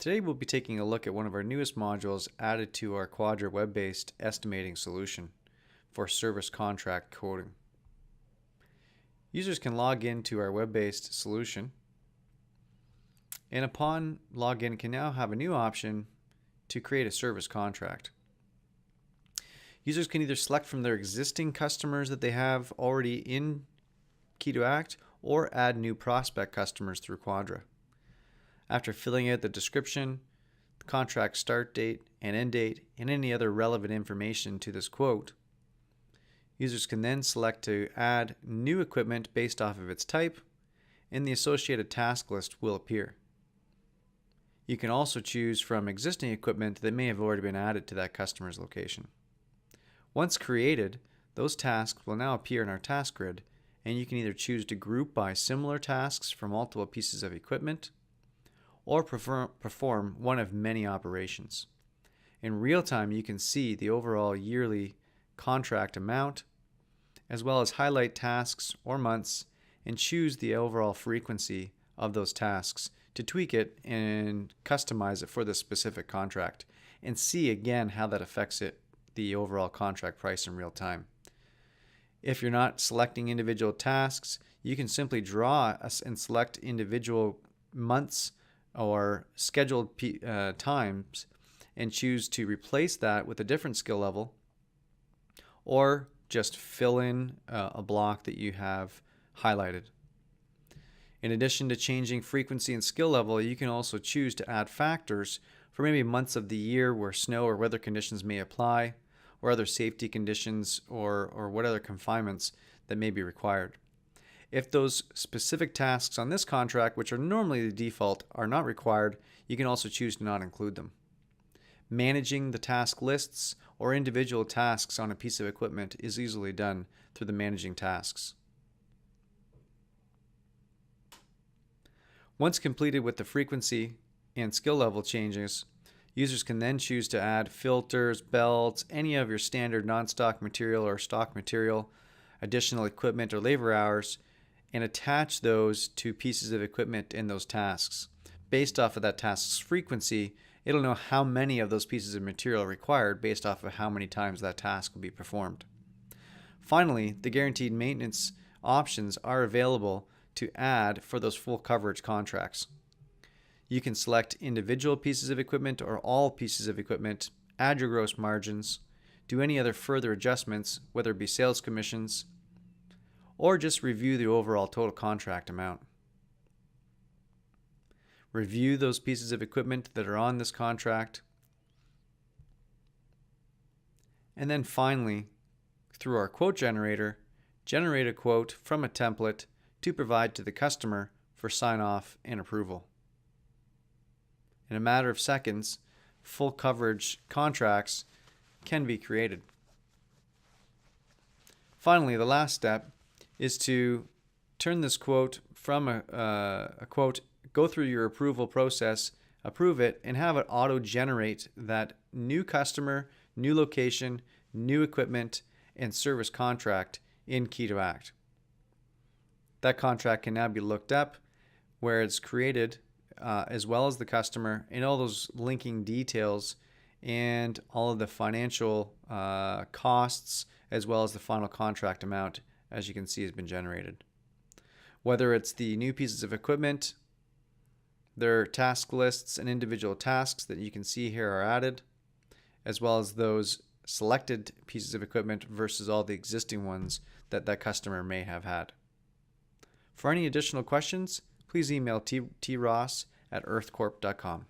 Today we'll be taking a look at one of our newest modules added to our Quadra web-based estimating solution for service contract quoting. Users can log into our web-based solution, and upon login can now have a new option to create a service contract. Users can either select from their existing customers that they have already in Key2Act or add new prospect customers through Quadra. After filling out the description, the contract start date and end date, and any other relevant information to this quote, users can then select to add new equipment based off of its type, and the associated task list will appear. You can also choose from existing equipment that may have already been added to that customer's location. Once created, those tasks will now appear in our task grid, and you can either choose to group by similar tasks for multiple pieces of equipment, or perform one of many operations. In real time, you can see the overall yearly contract amount, as well as highlight tasks or months and choose the overall frequency of those tasks to tweak it and customize it for the specific contract, and see again how that affects the overall contract price in real time. If you're not selecting individual tasks, you can simply draw and select individual months or scheduled times and choose to replace that with a different skill level, or just fill in a block that you have highlighted. In addition to changing frequency and skill level, you can also choose to add factors for maybe months of the year where snow or weather conditions may apply, or other safety conditions, or what other confinements that may be required. If those specific tasks on this contract, which are normally the default, are not required, you can also choose to not include them. Managing the task lists or individual tasks on a piece of equipment is easily done through the Managing Tasks. Once completed with the frequency and skill level changes, users can then choose to add filters, belts, any of your standard non-stock material or stock material, additional equipment or labor hours, and attach those to pieces of equipment in those tasks. Based off of that task's frequency, it'll know how many of those pieces of material are required based off of how many times that task will be performed. Finally, the guaranteed maintenance options are available to add for those full coverage contracts. You can select individual pieces of equipment or all pieces of equipment, add your gross margins, do any other further adjustments, whether it be sales commissions, or just review the overall total contract amount. Review those pieces of equipment that are on this contract. And then finally, through our quote generator, generate a quote from a template to provide to the customer for sign-off and approval. In a matter of seconds, full coverage contracts can be created. Finally, the last step is to turn this quote from a quote, go through your approval process, approve it, and have it auto-generate that new customer, new location, new equipment, and service contract in Key2Act. That contract can now be looked up where it's created, as well as the customer, and all those linking details and all of the financial costs, as well as the final contract amount, as you can see, has been generated. Whether it's the new pieces of equipment, their task lists and individual tasks that you can see here are added, as well as those selected pieces of equipment versus all the existing ones that that customer may have had. For any additional questions, please email tross@earthcorp.com.